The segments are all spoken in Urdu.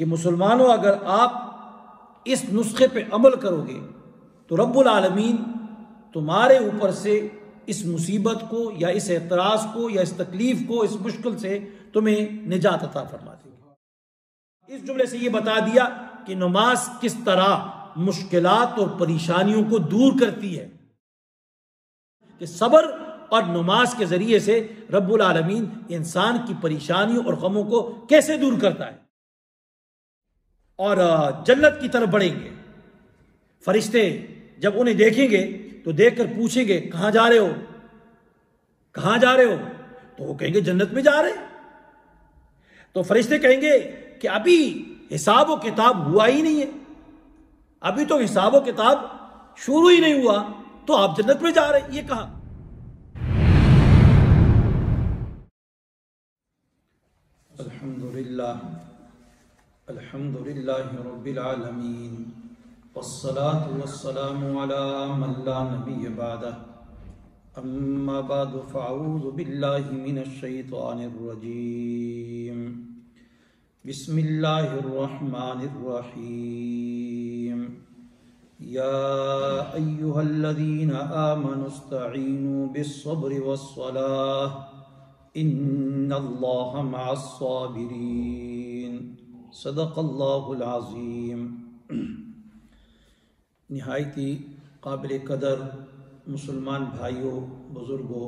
کہ مسلمانوں اگر آپ اس نسخے پہ عمل کرو گے تو رب العالمین تمہارے اوپر سے اس مصیبت کو یا اس اعتراض کو یا اس تکلیف کو، اس مشکل سے تمہیں نجات عطا فرما دے گا۔ اس جملے سے یہ بتا دیا کہ نماز کس طرح مشکلات اور پریشانیوں کو دور کرتی ہے، کہ صبر اور نماز کے ذریعے سے رب العالمین انسان کی پریشانیوں اور غموں کو کیسے دور کرتا ہے اور جنت کی طرف بڑھیں گے۔ فرشتے جب انہیں دیکھیں گے تو دیکھ کر پوچھیں گے کہاں جا رہے ہو، کہاں جا رہے ہو؟ تو وہ کہیں گے جنت میں جا رہے ہیں۔ تو فرشتے کہیں گے کہ ابھی حساب و کتاب ہوا ہی نہیں ہے، ابھی تو حساب و کتاب شروع ہی نہیں ہوا، تو آپ جنت میں جا رہے ہیں، یہ کہا۔ الحمدللہ رب العالمین والصلاة والسلام علی من لا نبی بعدہ، اما بعد فاعوذ باللہ من الشیطان الرجیم، بسم اللہ الرحمن الرحیم، یا ایہا الذین آمنوا استعینوا بالصبر والصلاة ان اللہ مع الصابرین، صدق اللہ العظیم۔ نہایت ہی قابل قدر مسلمان بھائیوں، بزرگوں،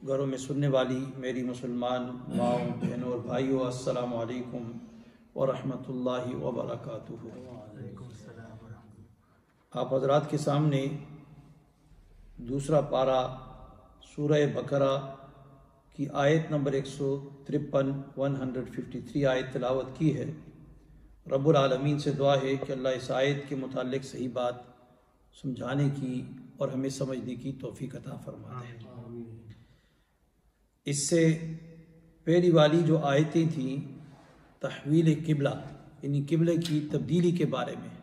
گھروں میں سننے والی میری مسلمان ماؤں، بہنوں اور بھائیوں، السلام علیکم ورحمۃ اللہ وبرکاتہ۔ آپ حضرات کے سامنے دوسرا پارہ سورہ بقرہ کی آیت نمبر 153 153 آیت تلاوت کی ہے۔ رب العالمین سے دعا ہے کہ اللہ اس آیت کے متعلق صحیح بات سمجھانے کی اور ہمیں سمجھنے کی توفیق عطا فرما دے۔ اس سے پہلی والی جو آیتیں تھیں تحویل قبلہ، یعنی قبلے کی تبدیلی کے بارے میں،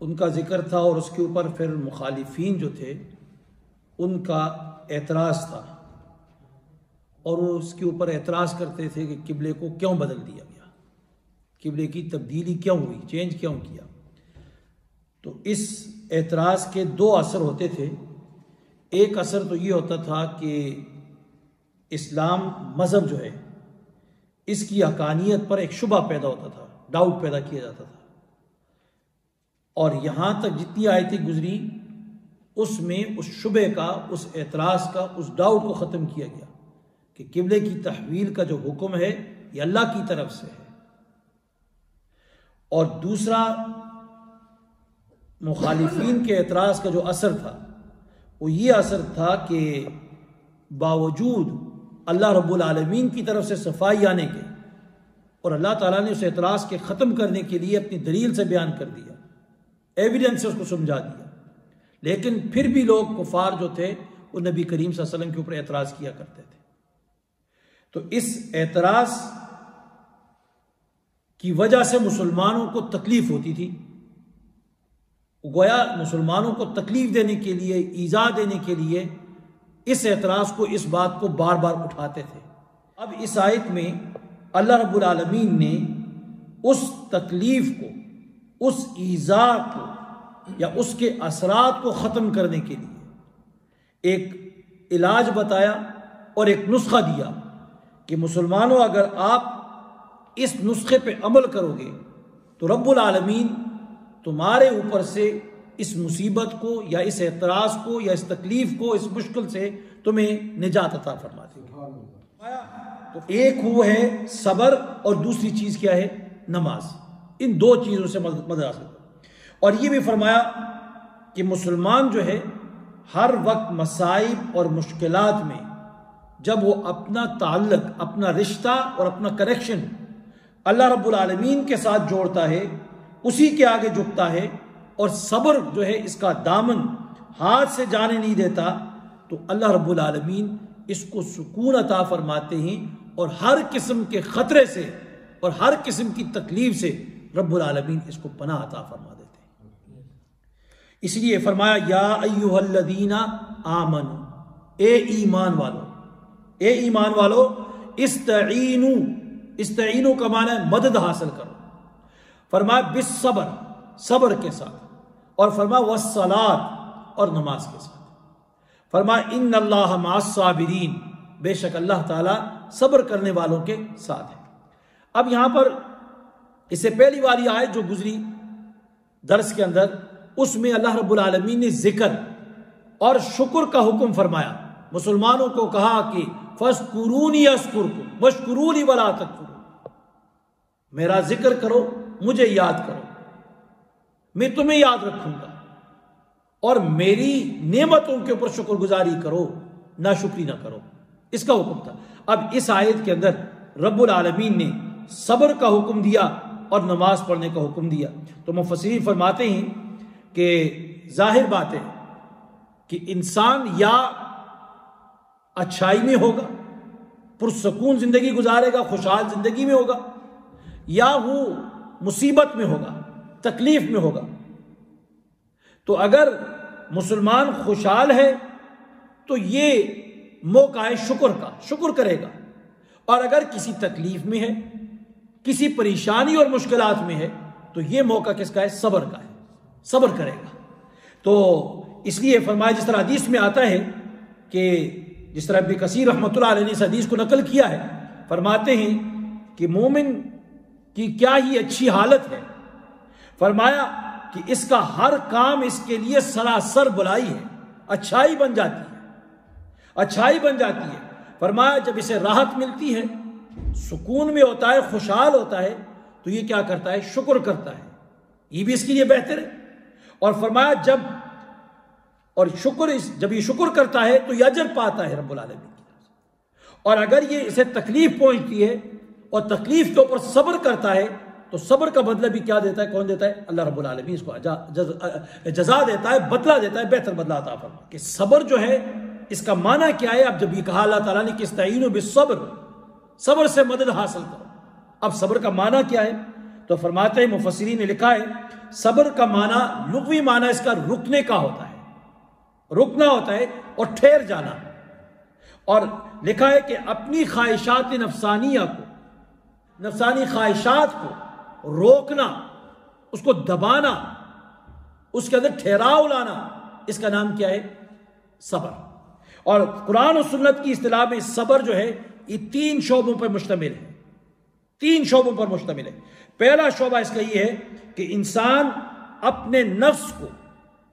ان کا ذکر تھا، اور اس کے اوپر پھر مخالفین جو تھے ان کا اعتراض تھا، اور وہ اس کے اوپر اعتراض کرتے تھے کہ قبلے کو کیوں بدل دیا گیا، قبلے کی تبدیلی کیوں ہوئی، چینج کیوں کیا۔ تو اس اعتراض کے دو اثر ہوتے تھے۔ ایک اثر تو یہ ہوتا تھا کہ اسلام مذہب جو ہے اس کی حقانیت پر ایک شبہ پیدا ہوتا تھا، ڈاؤٹ پیدا کیا جاتا تھا، اور یہاں تک جتنی آیتیں گزری اس میں اس شبہ کا، اس اعتراض کا، اس ڈاؤٹ کو ختم کیا گیا کہ قبلے کی تحویل کا جو حکم ہے یہ اللہ کی طرف سے ہے۔ اور دوسرا مخالفین کے اعتراض کا جو اثر تھا وہ یہ اثر تھا کہ باوجود اللہ رب العالمین کی طرف سے صفائی آنے کے، اور اللہ تعالیٰ نے اس اعتراض کے ختم کرنے کے لیے اپنی دلیل سے بیان کر دیا، ایویڈنس سے اس کو سمجھا دیا، لیکن پھر بھی لوگ کفار جو تھے وہ نبی کریم صلی اللہ علیہ وسلم کے اوپر اعتراض کیا کرتے تھے۔ تو اس اعتراض کی وجہ سے مسلمانوں کو تکلیف ہوتی تھی، گویا مسلمانوں کو تکلیف دینے کے لیے، ایذا دینے کے لیے اس اعتراض کو، اس بات کو بار بار اٹھاتے تھے۔ اب اس آیت میں اللہ رب العالمین نے اس تکلیف کو، اس ایذا کو یا اس کے اثرات کو ختم کرنے کے لیے ایک علاج بتایا اور ایک نسخہ دیا کہ مسلمانوں اگر آپ اس نسخے پہ عمل کرو گے تو رب العالمین تمہارے اوپر سے اس مصیبت کو یا اس اعتراض کو یا اس تکلیف کو، اس مشکل سے تمہیں نجات عطا فرما دے گا۔ تو ایک وہ ہے صبر، اور دوسری چیز کیا ہے؟ نماز۔ ان دو چیزوں سے مدد حاصل کرو۔ اور یہ بھی فرمایا کہ مسلمان جو ہے ہر وقت مصائب اور مشکلات میں جب وہ اپنا تعلق، اپنا رشتہ اور اپنا کنیکشن اللہ رب العالمین کے ساتھ جوڑتا ہے، اسی کے آگے جھکتا ہے، اور صبر جو ہے اس کا دامن ہاتھ سے جانے نہیں دیتا، تو اللہ رب العالمین اس کو سکون عطا فرماتے ہیں، اور ہر قسم کے خطرے سے اور ہر قسم کی تکلیف سے رب العالمین اس کو پناہ عطا فرما دیتے ہیں۔ اس لیے فرمایا یا ایھا الذین آمنوا، اے ایمان والو، اے ایمان والو، استعینوا، استعینوا کا معنی ہے مدد حاصل کرو، فرمایا بالصبر، صبر کے ساتھ، اور فرمایا والصلاۃ، اور نماز کے ساتھ، فرمایا ان اللہ مع الصابرین، بے شک اللہ تعالیٰ صبر کرنے والوں کے ساتھ ہے۔ اب یہاں پر اس سے پہلی والی آیت جو گزری درس کے اندر، اس میں اللہ رب العالمین نے ذکر اور شکر کا حکم فرمایا، مسلمانوں کو کہا کہ فَاذْكُرُونِي أَذْكُرْكُمْ وَاشْكُرُوا لِي وَلَا تَكْفُرُونِ، میرا ذکر کرو، مجھے یاد کرو، میں تمہیں یاد رکھوں گا، اور میری نعمتوں کے اوپر شکر گزاری کرو، ناشکری نہ کرو، اس کا حکم تھا۔ اب اس آیت کے اندر رب العالمین نے صبر کا حکم دیا اور نماز پڑھنے کا حکم دیا، تو مفسرین فرماتے ہیں کہ ظاہر بات ہے کہ انسان یا اچھائی میں ہوگا، پرسکون زندگی گزارے گا، خوشحال زندگی میں ہوگا، یا وہ مصیبت میں ہوگا، تکلیف میں ہوگا۔ تو اگر مسلمان خوشحال ہے تو یہ موقع ہے شکر کا، شکر کرے گا، اور اگر کسی تکلیف میں ہے، کسی پریشانی اور مشکلات میں ہے، تو یہ موقع کس کا ہے؟ صبر کا ہے، صبر کرے گا۔ تو اس لیے فرمایا، جس طرح حدیث میں آتا ہے کہ جس طرح ابن کثیر رحمۃ اللہ علیہ نے اس حدیث کو نقل کیا ہے، فرماتے ہیں کہ مومن کی کیا ہی اچھی حالت ہے، فرمایا کہ اس کا ہر کام اس کے لیے سراسر بلائی ہے، اچھائی بن جاتی ہے، اچھائی بن جاتی ہے۔ فرمایا جب اسے راحت ملتی ہے، سکون میں ہوتا ہے، خوشحال ہوتا ہے، تو یہ کیا کرتا ہے؟ شکر کرتا ہے، یہ بھی اس کے لیے بہتر ہے۔ اور فرمایا جب یہ شکر کرتا ہے تو یہ اجر پاتا ہے رب العالمین کی طرف سے، اور اگر یہ اسے تکلیف پہنچتی ہے اور تکلیف کے اوپر صبر کرتا ہے تو صبر کا بدلہ بھی کیا دیتا ہے؟ کون دیتا ہے؟ اللہ رب العالمین اس کو جزا دیتا ہے، بدلہ دیتا ہے، بہتر بدلہ عطا فرماتا ہے۔ کہ صبر جو ہے اس کا معنی کیا ہے؟ اب جب یہ کہا اللہ تعالیٰ نے کہ استعینوا بالصبر، صبر سے مدد حاصل کرو، اب صبر کا معنی کیا ہے؟ تو فرماتے ہیں مفسرین نے لکھا ہے صبر کا معنی، لغوی معنی اس کا رکنے کا ہوتا ہے، رکنا ہوتا ہے اور ٹھہر جانا، اور لکھا ہے کہ اپنی خواہشات نفسانیہ کو، نفسانی خواہشات کو روکنا، اس کو دبانا، اس کے اندر ٹھہراؤ لانا، اس کا نام کیا ہے؟ صبر۔ اور قرآن و سنت کی اصطلاح میں صبر جو ہے یہ 3 شعبوں پر مشتمل ہے، 3 شعبوں پر مشتمل ہے۔ پہلا شعبہ اس کا یہ ہے کہ انسان اپنے نفس کو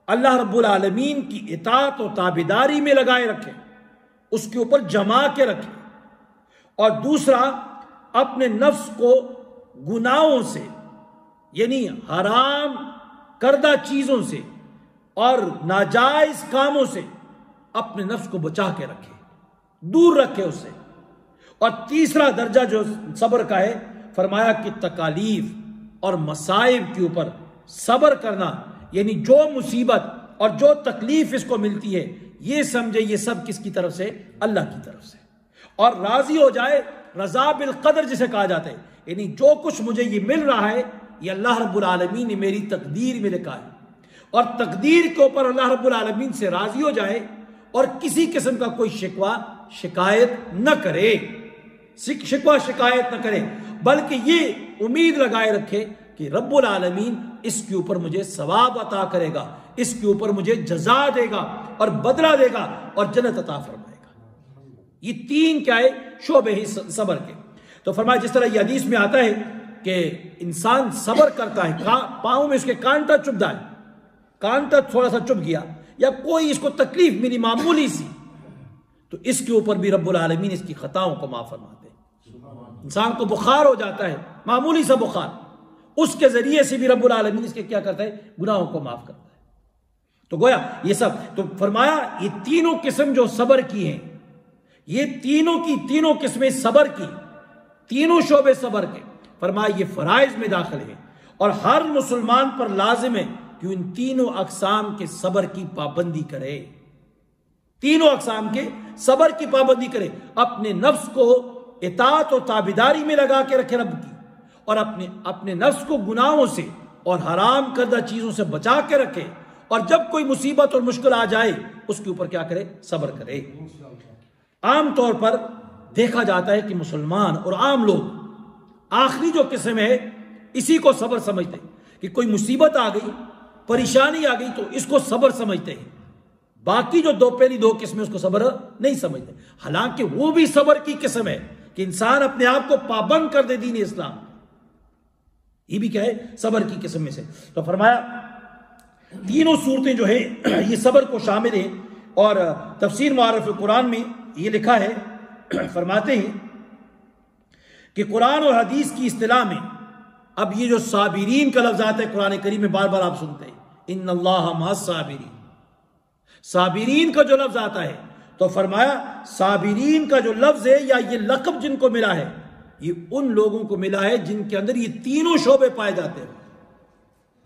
اللہ رب العالمین کی اطاعت و تابعداری میں لگائے رکھے، اس کے اوپر جما کے رکھے، اور دوسرا اپنے نفس کو گناہوں سے، یعنی حرام کردہ چیزوں سے اور ناجائز کاموں سے اپنے نفس کو بچا کے رکھے، دور رکھے اس سے۔ اور تیسرا درجہ جو صبر کا ہے، فرمایا کہ تکالیف اور مصائب کے اوپر صبر کرنا، یعنی جو مصیبت اور جو تکلیف اس کو ملتی ہے یہ سمجھے یہ سب کس کی طرف سے؟ اللہ کی طرف سے، اور راضی ہو جائے، رضا بالقدر جسے کہا جاتا ہے، یعنی جو کچھ مجھے یہ مل رہا ہے یہ اللہ رب العالمین نے میری تقدیر میں لکھا ہے، اور تقدیر کے اوپر اللہ رب العالمین سے راضی ہو جائے اور کسی قسم کا کوئی شکوہ شکایت نہ کرے، شکوہ شکایت نہ کرے، بلکہ یہ امید لگائے رکھے کہ رب العالمین اس کے اوپر مجھے ثواب عطا کرے گا، اس کے اوپر مجھے جزا دے گا اور بدلہ دے گا اور جنت عطا فرمائے گا۔ یہ 3 کیا ہے؟ شعبے ہی صبر کے۔ تو فرمایا جس طرح یہ حدیث میں آتا ہے کہ انسان صبر کرتا ہے، پاؤں میں اس کے کانٹا چبھتا ہے، کانٹا تھوڑا سا چبھ گیا یا کوئی اس کو تکلیف ملی معمولی سی، تو اس کے اوپر بھی رب العالمین اس کی خطاؤں کو معاف فرماتے ہیں۔ انسان کو بخار ہو جاتا ہے، معمولی سا بخار، اس کے ذریعے سے بھی رب العالمین اس کے کیا کرتا ہے؟ گناہوں کو معاف کرتا ہے۔ تو گویا یہ سب، تو فرمایا یہ 3 قسم جو صبر کی ہیں، یہ تینوں قسمیں صبر کی، 3 شعبے صبر کے، فرمایا یہ فرائض میں داخل ہیں، اور ہر مسلمان پر لازم ہے کہ ان 3 اقسام کے صبر کی پابندی کرے، 3 اقسام کے صبر کی پابندی کرے، اپنے نفس کو اطاعت و تابعداری میں لگا کے رکھے رب کی، اور اپنے نفس کو گناہوں سے اور حرام کردہ چیزوں سے بچا کے رکھے، اور جب کوئی مصیبت اور مشکل آ جائے اس کے اوپر کیا کرے؟ صبر کرے۔ عام طور پر دیکھا جاتا ہے کہ مسلمان اور عام لوگ آخری جو قسم ہے اسی کو صبر سمجھتے ہیں، کہ کوئی مصیبت آ گئی، پریشانی آ گئی تو اس کو صبر سمجھتے ہیں، باقی جو پہلی دو قسمیں اس کو صبر نہیں سمجھتے، حالانکہ وہ بھی صبر کی قسم ہے کہ انسان اپنے آپ کو پابند کر دے دین اسلام، یہ بھی کیا ہے؟ صبر کی قسم میں سے۔ تو فرمایا تینوں صورتیں جو ہیں یہ صبر کو شامل ہیں، اور تفسیر معارف قرآن میں یہ لکھا ہے، فرماتے ہیں کہ قرآن اور حدیث کی اصطلاح میں اب یہ جو صابرین کا لفظ آتا ہے قرآن کریم میں بار بار آپ سنتے ہیں، ان اللہ مع الصابرین، صابرین کا جو لفظ آتا ہے تو فرمایا صابرین کا جو لفظ ہے یا یہ لقب جن کو ملا ہے یہ ان لوگوں کو ملا ہے جن کے اندر یہ تینوں شعبے پائے جاتے ہیں،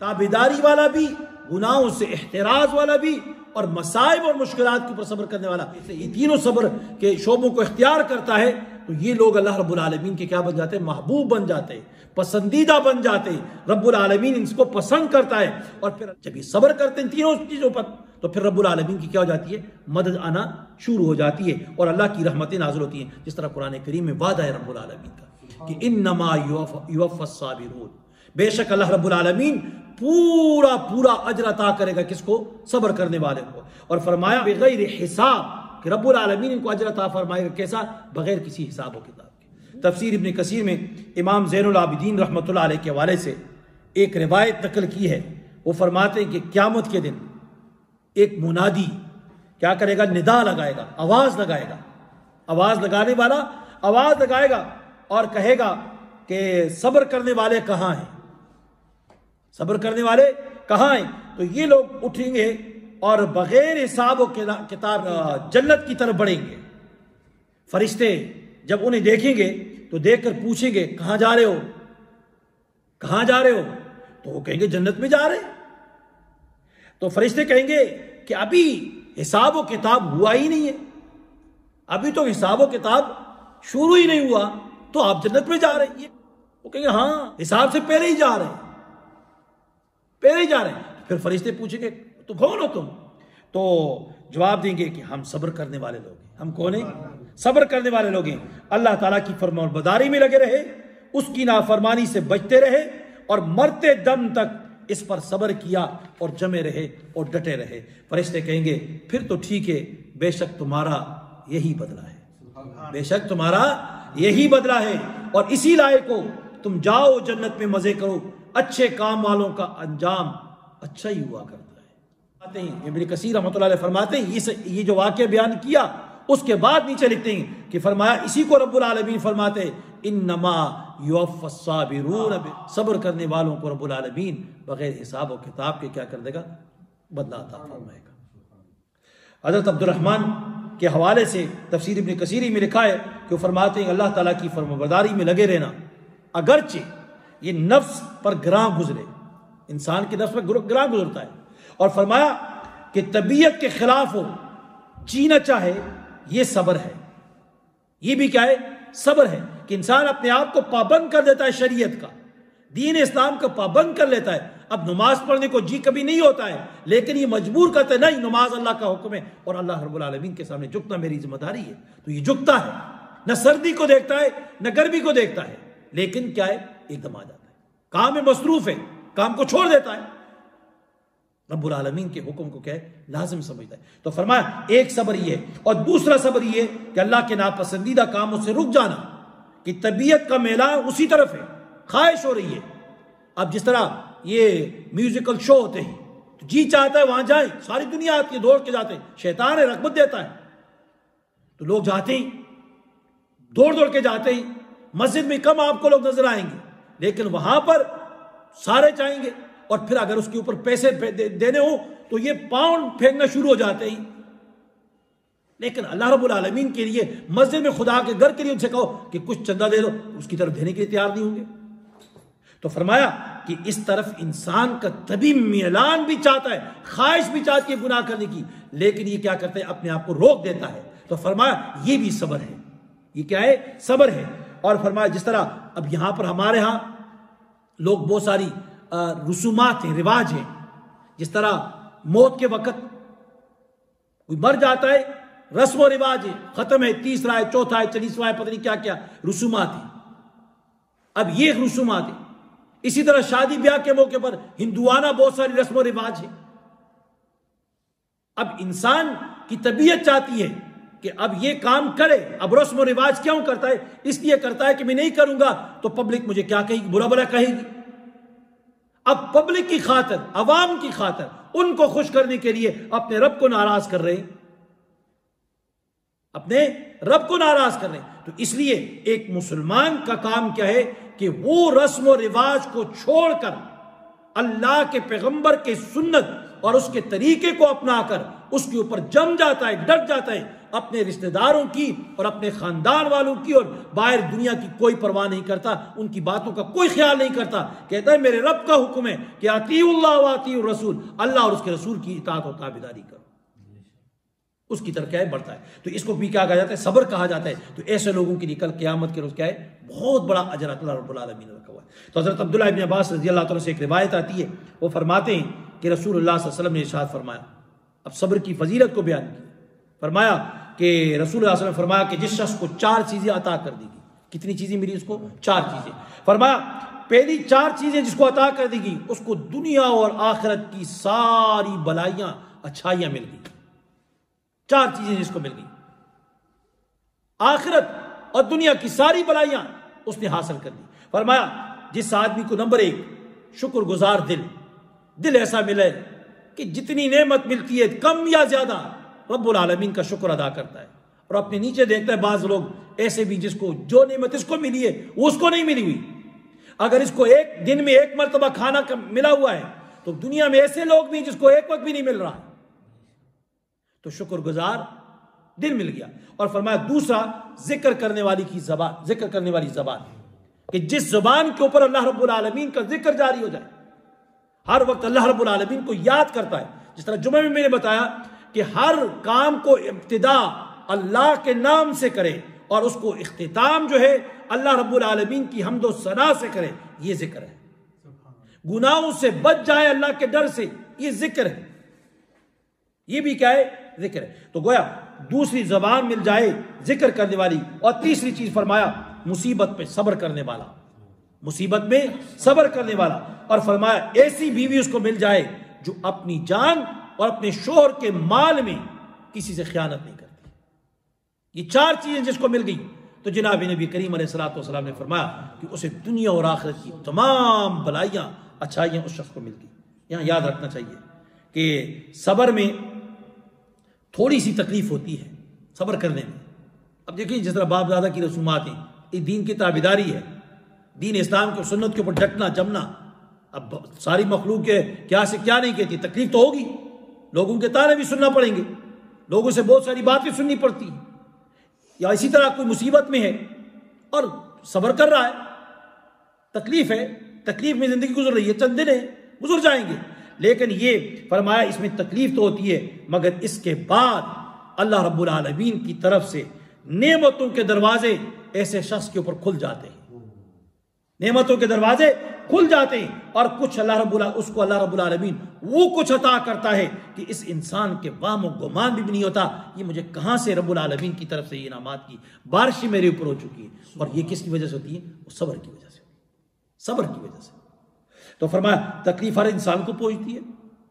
تابعداری والا بھی، گناہوں سے احتراز والا بھی، اور مصائب اور مشکلات کے اوپر صبر کرنے والا، یہ تینوں صبر کے شعبوں کو اختیار کرتا ہے تو یہ لوگ اللہ رب العالمین کے کیا بن جاتے ہیں؟ محبوب بن جاتے ہیں، پسندیدہ بن جاتے ہیں، رب العالمین ان کو پسند کرتا ہے، اور پھر جب یہ صبر کرتے ہیں تینوں چیزوں پر تو پھر رب العالمین کی کیا ہو جاتی ہے؟ مدد آنا شروع ہو جاتی ہے، اور اللہ کی رحمتیں نازل ہوتی ہیں، جس طرح قرآن کریم میں وعدہ ہے رب العالمین کا کہ انما یوفی الصابرون، بے شک اللہ رب العالمین پورا پورا اجر عطا کرے گا کس کو؟ صبر کرنے والے کو، اور فرمایا بغیر حساب کہ رب العالمین ان کو اجر عطا فرمائے گا، کیسا؟ بغیر کسی حساب و کتاب کے۔ تفسیر ابن کثیر میں امام زین العابدین رحمۃ اللہ علیہ کے حوالے سے ایک روایت نقل کی ہے، وہ فرماتے ہیں کہ قیامت کے دن ایک منادی کیا کرے گا؟ ندا لگائے گا، آواز لگائے گا، آواز لگانے والا آواز لگائے گا اور کہے گا کہ صبر کرنے والے کہاں ہیں؟ صبر کرنے والے کہاں ہیں؟ تو یہ لوگ اٹھیں گے اور بغیر حساب و کتاب جنت کی طرف بڑھیں گے۔ فرشتے جب انہیں دیکھیں گے تو دیکھ کر پوچھیں گے کہاں جا رہے ہو؟ کہاں جا رہے ہو؟ تو وہ کہیں گے جنت میں جا رہے ہیں۔ تو فرشتے کہیں گے کہ ابھی حساب و کتاب ہوا ہی نہیں ہے، ابھی تو حساب و کتاب شروع ہی نہیں ہوا، تو آپ جنت میں جا رہے ہیں؟ وہ کہیں گے ہاں حساب سے پہلے ہی جا رہے ہیں، پہلے ہی جا رہے ہیں۔ پھر فرشتے پوچھیں گے تو کون ہو تم؟ تو جواب دیں گے کہ ہم صبر کرنے والے لوگ ہیں۔ ہم کون ہیں؟ صبر کرنے والے لوگ ہیں، اللہ تعالیٰ کی فرمانبرداری میں لگے رہے، اس کی نافرمانی سے بچتے رہے، اور مرتے دم تک اس پر صبر کیا اور جمے رہے اور ڈٹے رہے۔ فرشتے کہیں گے پھر تو ٹھیک ہے، بے شک تمہارا یہی بدلہ ہے، بے شک تمہارا یہی بدلہ ہے، اور اسی لائق کو تم جاؤ جنت میں مزے کرو، اچھے کام والوں کا انجام اچھا ہی ہوا کرتا ہے۔ ابن کثیر رحمۃ اللہ علیہ فرماتے ہیں یہ جو واقعہ بیان کیا اس کے بعد نیچے لکھتے ہیں کہ فرمایا اسی کو رب العالمین فرماتے ہیں انما یوفی الصابرون، صبر کرنے والوں کو رب العالمین بغیر حساب و کتاب کے کیا کر دے گا؟ بدلہ عطا فرمائے گا۔ حضرت عبد الرحمن کے حوالے سے تفسیر ابن کثیر میں لکھا ہے کہ وہ فرماتے ہیں اللہ تعالیٰ کی فرمانبرداری میں لگے رہنا اگرچہ یہ نفس پر گراں گزرے، انسان کے نفس پر گراں گزرتا ہے، اور فرمایا کہ طبیعت کے خلاف ہو، جینا چاہے، یہ صبر ہے۔ یہ بھی کیا ہے؟ صبر ہے کہ انسان اپنے آپ کو پابند کر دیتا ہے، شریعت کا، دین اسلام کا پابند کر لیتا ہے۔ اب نماز پڑھنے کو جی کبھی نہیں ہوتا ہے، لیکن یہ مجبور کرتا ہے نہیں نماز اللہ کا حکم ہے اور اللہ رب العالمین کے سامنے جھکنا میری ذمہ داری ہے، تو یہ جھکتا ہے، نہ سردی کو دیکھتا ہے نہ گرمی کو دیکھتا ہے، لیکن کیا ہے؟ ایک دم آ جاتا ہے، کام میں مصروف ہے، کام کو چھوڑ دیتا ہے، رب العالمین کے حکم کو کیا ہے؟ لازم سمجھتا ہے۔ تو فرمایا ایک صبر یہ ہے، اور دوسرا صبر یہ ہے کہ اللہ کے ناپسندیدہ کاموں سے رک جانا، کہ طبیعت کا میلان اسی طرف ہے، خواہش ہو رہی ہے۔ اب جس طرح یہ میوزیکل شو ہوتے ہیں تو جی چاہتا ہے وہاں جائیں، ساری دنیا آتی ہے، دوڑ کے جاتے ہیں، شیطان ہے رغبت دیتا ہے تو لوگ جاتے ہیں، دوڑ دوڑ کے جاتے ہیں۔ مسجد میں کم آپ کو لوگ نظر آئیں گے، لیکن وہاں پر سارے چاہیں گے، اور پھر اگر اس کے اوپر پیسے دینے ہوں تو یہ پاؤنڈ پھینکنا شروع ہو جاتے ہیں۔ لیکن اللہ رب العالمین کے لیے مسجد میں خدا کے گھر کے لیے ان سے کہو کہ کچھ چندہ دے دو، اس کی طرف دینے کے لیے تیار نہیں ہوں گے۔ تو فرمایا کہ اس طرف انسان کا طبی میلان بھی چاہتا ہے، خواہش بھی چاہتی ہے گناہ کرنے کی، لیکن یہ کیا کرتا ہے؟ اپنے آپ کو روک دیتا ہے۔ تو فرمایا یہ بھی صبر ہے، یہ کیا ہے؟ صبر ہے۔ اور فرمایا جس طرح اب یہاں پر ہمارے ہاں لوگ بہت ساری رسومات ہیں، رواج ہیں، جس طرح موت کے وقت کوئی مر جاتا ہے، رسم و رواج ہے، ختم ہے، تیسرا ہے، چوتھا ہے، 40واں ہے، پتہ نہیں کیا کیا رسومات ہیں۔ اب یہ رسومات ہیں. اسی طرح شادی بیاہ کے موقع پر ہندوانہ بہت ساری رسم و رواج ہیں. اب انسان کی طبیعت چاہتی ہے کہ اب یہ کام کرے. اب رسم و رواج کیوں کرتا ہے؟ اس لیے کرتا ہے کہ میں نہیں کروں گا تو پبلک مجھے کیا کہے گی، برا برا کہے گی. اب پبلک کی خاطر، عوام کی خاطر، ان کو خوش کرنے کے لیے اپنے رب کو ناراض کر رہے ہیں، اپنے رب کو ناراض کر رہے ہیں. تو اس لیے ایک مسلمان کا کام کیا ہے کہ وہ رسم و رواج کو چھوڑ کر اللہ کے پیغمبر کے سنت اور اس کے طریقے کو اپنا کر اس کے اوپر جم جاتا ہے، ڈٹ جاتا ہے. اپنے رشتہ داروں کی اور اپنے خاندان والوں کی اور باہر دنیا کی کوئی پرواہ نہیں کرتا، ان کی باتوں کا کوئی خیال نہیں کرتا. کہتا ہے میرے رب کا حکم ہے کہ اطیعوا اللہ و اطیعوا الرسول، اللہ اور اس کے رسول کی اطاعت اور تابعداری کرو. اس کی طرف کیا ہے؟ بڑھتا ہے. تو اس کو بھی کیا کہا جاتا ہے؟ صبر کہا جاتا ہے. تو ایسے لوگوں کے لیے کل قیامت کے روز کیا ہے؟ بہت بڑا اجر اللہ رب العالمین نے رکھا ہوا ہے. تو حضرت عبداللہ ابن عباس رضی اللہ تعالیٰ سے ایک روایت آتی ہے، وہ فرماتے ہیں کہ رسول اللہ صلی اللہ علیہ وسلم نے ارشاد فرمایا، اب صبر کی فضیلت کو بیان کی. فرمایا کہ رسول اللہ صلی اللہ علیہ وسلم نے فرمایا کہ جس شخص کو 4 چیزیں عطا کر دی گئی. کتنی چیزیں ملی اس کو؟ 4 چیزیں. فرمایا پہلی 4 چیزیں جس کو عطا کر دی گئی اس کو دنیا اور آخرت کی ساری بلائیاں اچھائیاں مل گئی. 4 چیزیں جس کو مل گئی، آخرت اور دنیا کی ساری بلائیاں اس نے حاصل کر دی. فرمایا جس آدمی کو نمبر 1 شکر گزار دل ایسا ملے کہ جتنی نعمت ملتی ہے کم یا زیادہ رب العالمین کا شکر ادا کرتا ہے، اور اپنے نیچے دیکھتا ہے بعض لوگ ایسے بھی جس کو جو نعمت اس کو ملی ہے وہ اس کو نہیں ملی ہوئی. اگر اس کو ایک دن میں 1 مرتبہ کھانا ملا ہوا ہے تو دنیا میں ایسے لوگ بھی جس کو ایک وقت بھی نہیں مل رہا ہے. تو شکر گزار دل مل گیا. اور فرمایا دوسرا ذکر کرنے والی زبان، کہ جس زبان کے اوپر اللہ رب العالمین کا ذکر جاری ہو جائے، ہر وقت اللہ رب العالمین کو یاد کرتا ہے. جس طرح جمعہ میں نے بتایا کہ ہر کام کو ابتدا اللہ کے نام سے کرے اور اس کو اختتام جو ہے اللہ رب العالمین کی حمد و ثنا سے کرے، یہ ذکر ہے. گناہوں سے بچ جائے اللہ کے ڈر سے، یہ ذکر ہے. یہ بھی کیا ہے؟ ذکر ہے. تو گویا دوسری زبان مل جائے ذکر کرنے والی. اور تیسری چیز فرمایا مصیبت پہ صبر کرنے والا، مصیبت میں صبر کرنے والا. اور فرمایا ایسی بیوی اس کو مل جائے جو اپنی جان اور اپنے شوہر کے مال میں کسی سے خیانت نہیں کرتی. یہ 4 چیزیں جس کو مل گئی تو جناب نبی کریم علیہ الصلوۃ والسلام نے فرمایا کہ اسے دنیا اور آخرت کی تمام بلائیاں اچھائیاں اس شخص کو مل گئی. یہاں یاد رکھنا چاہیے کہ صبر میں تھوڑی سی تکلیف ہوتی ہے صبر کرنے میں. اب دیکھیں جس طرح باپ دادا کی رسومات ہیں، یہ دین کی تابعداری ہے، دین اسلام کی سنت کے اوپر ڈٹنا جمنا. اب ساری مخلوق کے کیا سے کیا نہیں کہتی، تکلیف تو ہوگی، لوگوں کے تانے بھی سننا پڑیں گے، لوگوں سے بہت ساری باتیں سننی پڑتی ہیں. یا اسی طرح کوئی مصیبت میں ہے اور صبر کر رہا ہے، تکلیف ہے، تکلیف میں زندگی گزر رہی ہے، چند دن ہے گزر جائیں گے. لیکن یہ فرمایا اس میں تکلیف تو ہوتی ہے مگر اس کے بعد اللہ رب العالمین کی طرف سے نعمتوں کے دروازے ایسے شخص کے اوپر کھل جاتے ہیں، نعمتوں کے دروازے کھل جاتے ہیں. اور کچھ اس کو اللہ رب العالمین وہ کچھ عطا کرتا ہے کہ اس انسان کے وہم و گمان بھی نہیں ہوتا یہ مجھے کہاں سے رب العالمین کی طرف سے یہ انعامات کی بارشیں میرے اوپر ہو چکی ہے. اور یہ کس کی وجہ سے ہوتی ہے؟ وہ صبر کی وجہ سے، صبر کی وجہ سے. تو فرمایا تکلیف ہر انسان کو پہنچتی ہے.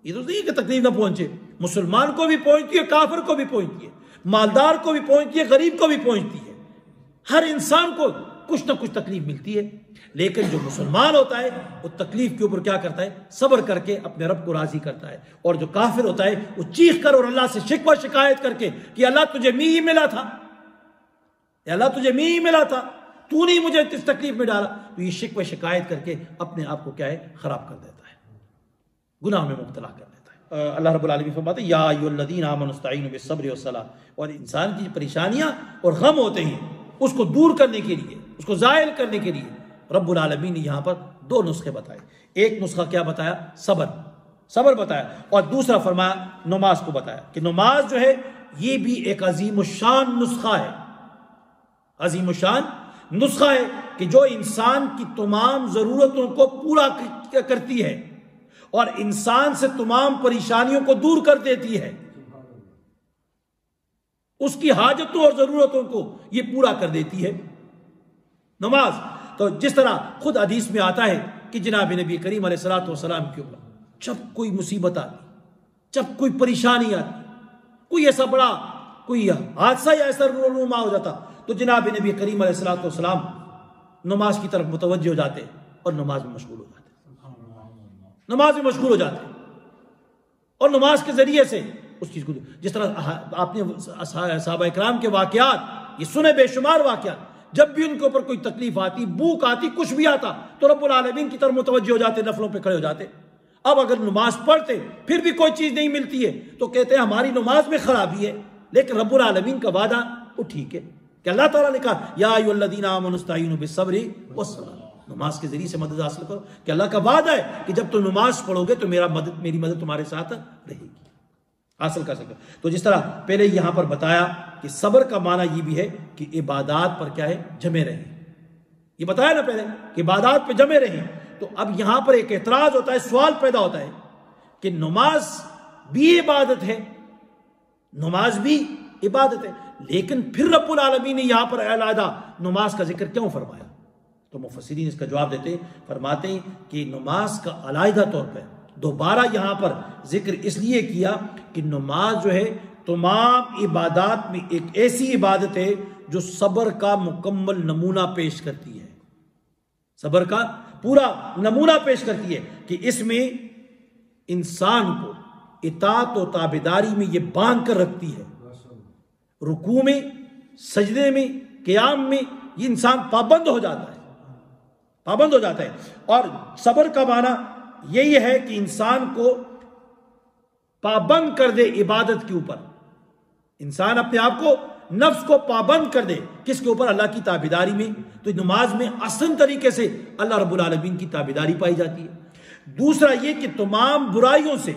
یہ تو نہیں کہ تکلیف نہ پہنچے، مسلمان کو بھی پہنچتی ہے، کافر کو بھی پہنچتی ہے، مالدار کو بھی پہنچتی ہے، غریب کو بھی پہنچتی ہے. ہر انسان کو کچھ نہ کچھ تکلیف ملتی ہے. لیکن جو مسلمان ہوتا ہے وہ تکلیف کے اوپر کیا کرتا ہے؟ صبر کر کے اپنے رب کو راضی کرتا ہے. اور جو کافر ہوتا ہے وہ چیخ کر اور اللہ سے شکوہ شکایت کر کے کہ اللہ تجھے می ملا تھا، اللہ تجھے می ملا تھا، تو نہیں مجھے اس تکلیف میں ڈالا. تو یہ شکوہ شکایت کر کے اپنے آپ کو کیا ہے؟ خراب کر دیتا ہے، گناہ میں مبتلا کر دیتا ہے. اللہ رب العالمین فرماتے ہیں یا ایھا الذین آمنوا استعینوا بالصبر والصلاۃ. اور انسان کی پریشانیاں اور غم ہوتے ہیں اس کو دور کرنے کے لیے، اس کو زائل کرنے کے لیے رب العالمین نے یہاں پر 2 نسخے بتائے. ایک نسخہ کیا بتایا؟ صبر بتایا. اور دوسرا فرمایا نماز کو بتایا کہ نماز جو ہے یہ بھی ایک عظیم الشان نسخہ ہے، عظیم الشان نسخہ ہے کہ جو انسان کی تمام ضرورتوں کو پورا کرتی ہے اور انسان سے تمام پریشانیوں کو دور کر دیتی ہے، اس کی حاجتوں اور ضرورتوں کو یہ پورا کر دیتی ہے نماز. تو جس طرح خود حدیث میں آتا ہے کہ جناب نبی کریم علیہ الصلوۃ والسلام کے اوپر جب کوئی مصیبت آتی، جب کوئی پریشانی آتی، کوئی ایسا بڑا کوئی حادثہ یا ایسا رونما ہو جاتا، تو جناب نبی کریم علیہ الصلوۃ والسلام نماز کی طرف متوجہ ہو جاتے اور نماز میں مشغول ہو جاتے، نماز میں مشغول ہو جاتے، اور نماز کے ذریعے سے اس چیز کو، جس طرح آپ نے صحابہ اکرام کے واقعات یہ سنے، بے شمار واقعات، جب بھی ان کے اوپر کوئی تکلیف آتی، بھوک آتی، کچھ بھی آتا تو رب العالمین کی طرف متوجہ ہو جاتے، نفلوں پہ کھڑے ہو جاتے۔ اب اگر نماز پڑھتے پھر بھی کوئی چیز نہیں ملتی ہے تو کہتے ہیں ہماری نماز میں خرابی ہے، لیکن رب العالمین کا وعدہ وہ ٹھیک ہے کہ اللہ تعالیٰ نے کہا یا ایھا الذین آمنوا استعینوا بالصبر والصلاۃ، نماز کے ذریعے سے مدد حاصل کرو، کہ اللہ کا وعدہ ہے کہ جب تم نماز پڑھو گے تو میری مدد تمہارے ساتھ رہے گی، حاصل کر سکتے۔ تو جس طرح پہلے یہاں پر بتایا کہ صبر کا معنی یہ بھی ہے کہ عبادات پر کیا ہے، جمے رہیں، یہ بتایا نا پہلے کہ عبادات پہ جمے رہیں۔ تو اب یہاں پر ایک اعتراض ہوتا ہے، سوال پیدا ہوتا ہے کہ نماز بھی عبادت ہے، نماز بھی عبادت ہے، لیکن پھر رب العالمین نے یہاں پر علیحدہ نماز کا ذکر کیوں فرمایا؟ تو مفسرین اس کا جواب دیتے ہیں، فرماتے ہیں کہ نماز کا علیحدہ طور پہ دوبارہ یہاں پر ذکر اس لیے کیا کہ نماز جو ہے تمام عبادات میں ایک ایسی عبادت ہے جو صبر کا مکمل نمونہ پیش کرتی ہے، صبر کا پورا نمونہ پیش کرتی ہے کہ اس میں انسان کو اطاعت و تابعداری میں یہ باندھ کر رکھتی ہے، رکوع میں، سجدے میں، قیام میں یہ انسان پابند ہو جاتا ہے، پابند ہو جاتا ہے۔ اور صبر کا معنی یہی ہے کہ انسان کو پابند کر دے عبادت کے اوپر، انسان اپنے آپ کو، نفس کو پابند کر دے، کس کے اوپر؟ اللہ کی تابعداری میں۔ تو نماز میں احسن طریقے سے اللہ رب العالمین کی تابعداری پائی جاتی ہے۔ دوسرا یہ کہ تمام برائیوں سے،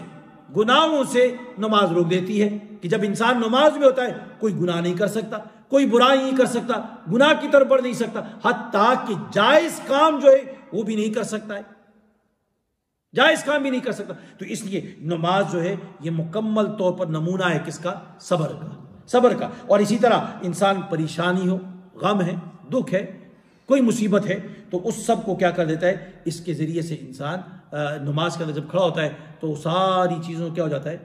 گناہوں سے نماز روک دیتی ہے، کہ جب انسان نماز میں ہوتا ہے کوئی گناہ نہیں کر سکتا، کوئی برائی نہیں کر سکتا، گناہ کی طرف بڑھ نہیں سکتا، حتیٰ کہ جائز کام جو ہے وہ بھی نہیں کر سکتا ہے، جائز کام بھی نہیں کر سکتا۔ تو اس لیے نماز جو ہے یہ مکمل طور پر نمونہ ہے کس کا؟ صبر کا، صبر کا۔ اور اسی طرح انسان پریشانی ہو، غم ہے، دکھ ہے، کوئی مصیبت ہے، تو اس سب کو کیا کر دیتا ہے؟ اس کے ذریعے سے انسان نماز کے اندر جب کھڑا ہوتا ہے تو ساری چیزوں کیا ہو جاتا ہے؟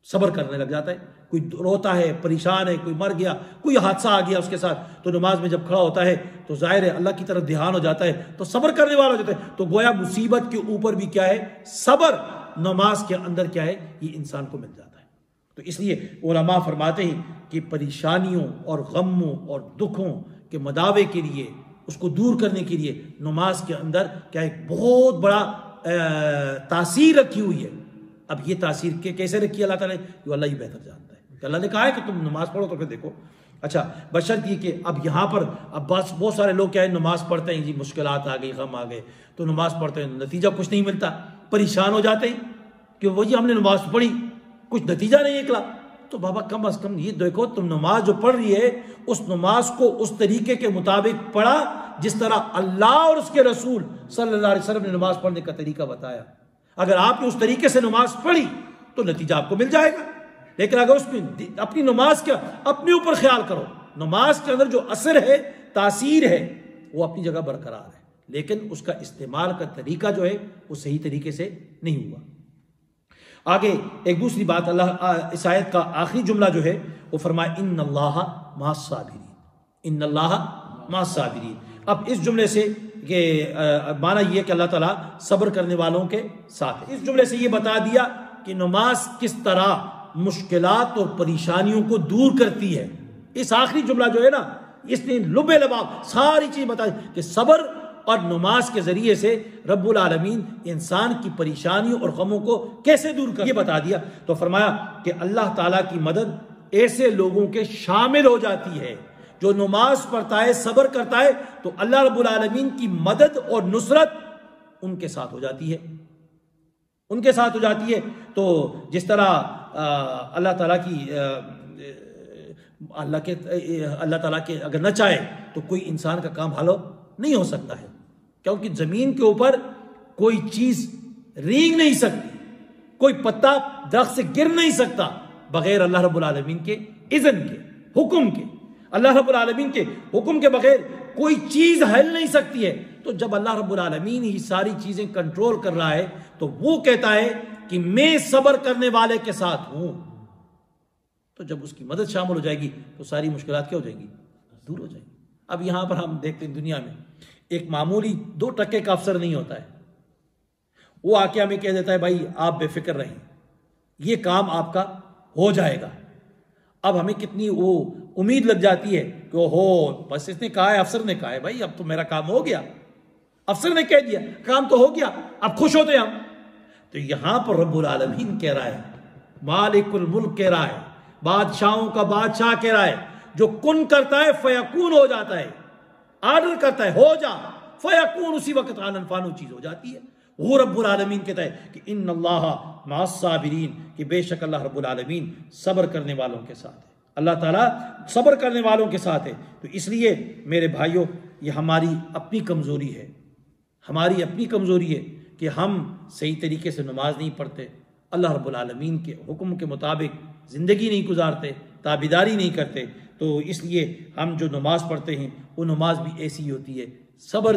صبر کرنے لگ جاتا ہے۔ کوئی روتا ہے، پریشان ہے، کوئی مر گیا، کوئی حادثہ آ گیا اس کے ساتھ، تو نماز میں جب کھڑا ہوتا ہے تو ظاہر ہے اللہ کی طرف دھیان ہو جاتا ہے، تو صبر کرنے والا ہو جاتا ہے۔ تو گویا مصیبت کے اوپر بھی کیا ہے؟ صبر نماز کے اندر کیا ہے؟ یہ انسان کو مل جاتا ہے۔ تو اس لیے علماء فرماتے ہیں کہ پریشانیوں اور غموں اور دکھوں کے مداوے کے لیے، اس کو دور کرنے کے لیے نماز کے اندر کیا ایک بہت بڑا تاثیر رکھی ہوئی ہے۔ اب یہ تاثیر کیسے رکھی اللہ تعالیٰ نے؟ جو اللہ ہی بہتر جانتا ہے، کہ اللہ نے کہا ہے کہ تم نماز پڑھو، تو پھر دیکھو۔ اچھا، بشرط یہ کہ اب یہاں پر اب بہت سارے لوگ کیا ہے، نماز پڑھتے ہیں، جی مشکلات آ گئی، غم آ گئے، تو نماز پڑھتے ہیں، نتیجہ کچھ نہیں ملتا، پریشان ہو جاتے ہیں کہ وہ جی ہم نے نماز پڑھی، کچھ نتیجہ نہیں نکلا۔ تو بابا کم از کم یہ دیکھو، تم نماز جو پڑھ رہی ہے اس نماز کو اس طریقے کے مطابق پڑھا جس طرح اللہ اور اس کے رسول صلی اللہ علیہ وسلم نے نماز پڑھنے کا طریقہ بتایا۔ اگر آپ نے اس طریقے سے نماز پڑھی تو نتیجہ آپ کو مل جائے گا، لیکن اگر اس میں اپنی نماز کا اپنے اوپر خیال کرو، نماز کے اندر جو اثر ہے، تاثیر ہے، وہ اپنی جگہ برقرار ہے، لیکن اس کا استعمال کا طریقہ جو ہے وہ صحیح طریقے سے نہیں ہوا۔ آگے ایک دوسری بات، اللہ اس آیت کا آخری جملہ جو ہے وہ فرمائے ان اللہ مع الصابرین، ان اللہ مع الصابرین۔ اب اس جملے سے یہ معنی یہ کہ اللہ تعالیٰ صبر کرنے والوں کے ساتھ ہے۔ اس جملے سے یہ بتا دیا کہ نماز کس طرح مشکلات اور پریشانیوں کو دور کرتی ہے۔ اس آخری جملہ جو ہے نا، اس نے لب لباب ساری چیز بتائی کہ صبر اور نماز کے ذریعے سے رب العالمین انسان کی پریشانیوں اور غموں کو کیسے دور کر، یہ بتا دیا۔ تو فرمایا کہ اللہ تعالیٰ کی مدد ایسے لوگوں کے شامل ہو جاتی ہے جو نماز پڑھتا ہے، صبر کرتا ہے، تو اللہ رب العالمین کی مدد اور نصرت ان کے ساتھ ہو جاتی ہے، ان کے ساتھ ہو جاتی ہے۔ تو جس طرح اللہ تعالیٰ کی اللہ تعالیٰ کے اگر نہ چاہے تو کوئی انسان کا کام حل نہیں ہو سکتا ہے، کیونکہ زمین کے اوپر کوئی چیز رینگ نہیں سکتی، کوئی پتا درخت سے گر نہیں سکتا بغیر اللہ رب العالمین کے اذن کے، حکم کے۔ اللہ رب العالمین کے حکم کے بغیر کوئی چیز ہل نہیں سکتی ہے، تو جب اللہ رب العالمین ہی ساری چیزیں کنٹرول کر رہا ہے تو وہ کہتا ہے کہ میں صبر کرنے والے کے ساتھ ہوں، تو جب اس کی مدد شامل ہو جائے گی تو ساری مشکلات کیا ہو جائیں گی؟ دور ہو جائیں گی۔ اب یہاں پر ہم دیکھتے ہیں دنیا میں ایک معمولی 2 ٹکے کا افسر نہیں ہوتا ہے، وہ آ کے ہمیں کہہ دیتا ہے بھائی آپ بے فکر رہیں، یہ کام آپ کا ہو جائے گا۔ اب ہمیں کتنی وہ امید لگ جاتی ہے کہ ہو بس اس نے کہا ہے، افسر نے کہا ہے، بھائی اب تو میرا کام ہو گیا، افسر نے کہہ دیا کام تو ہو گیا، اب خوش ہوتے ہم۔ تو یہاں پر رب العالمین کہہ رہا ہے، مالک الملک کہہ رہا ہے، بادشاہوں کا بادشاہ کہہ رہا ہے، جو کن کرتا ہے فیکون ہو جاتا ہے، آرڈر کرتا ہے ہو جا فیکون، اسی وقت آنن فانو چیز ہو جاتی ہے۔ وہ رب العالمین کہتا ہے کہ ان اللہ مع الصابرین، کہ بے شک اللہ رب العالمین صبر کرنے والوں کے ساتھ ہے، اللہ تعالیٰ صبر کرنے والوں کے ساتھ ہے۔ تو اس لیے میرے بھائیوں، یہ ہماری اپنی کمزوری ہے، ہماری اپنی کمزوری ہے کہ ہم صحیح طریقے سے نماز نہیں پڑھتے، اللہ رب العالمین کے حکم کے مطابق زندگی نہیں گزارتے، تابعداری نہیں کرتے۔ تو اس لیے ہم جو نماز پڑھتے ہیں وہ نماز بھی ایسی ہی ہوتی ہے، صبر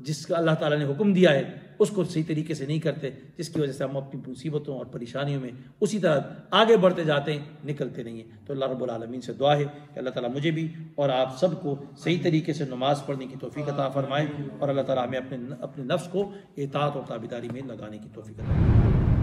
جس کا اللہ تعالیٰ نے حکم دیا ہے اس کو صحیح طریقے سے نہیں کرتے، جس کی وجہ سے ہم اپنی مصیبتوں اور پریشانیوں میں اسی طرح آگے بڑھتے جاتے ہیں، نکلتے نہیں ہیں۔ تو اللہ رب العالمین سے دعا ہے کہ اللہ تعالیٰ مجھے بھی اور آپ سب کو صحیح طریقے سے نماز پڑھنے کی توفیق عطا فرمائے، اور اللہ تعالیٰ ہمیں اپنے نفس کو اطاعت اور تابعداری میں لگانے کی توفیق عطا فرمائے۔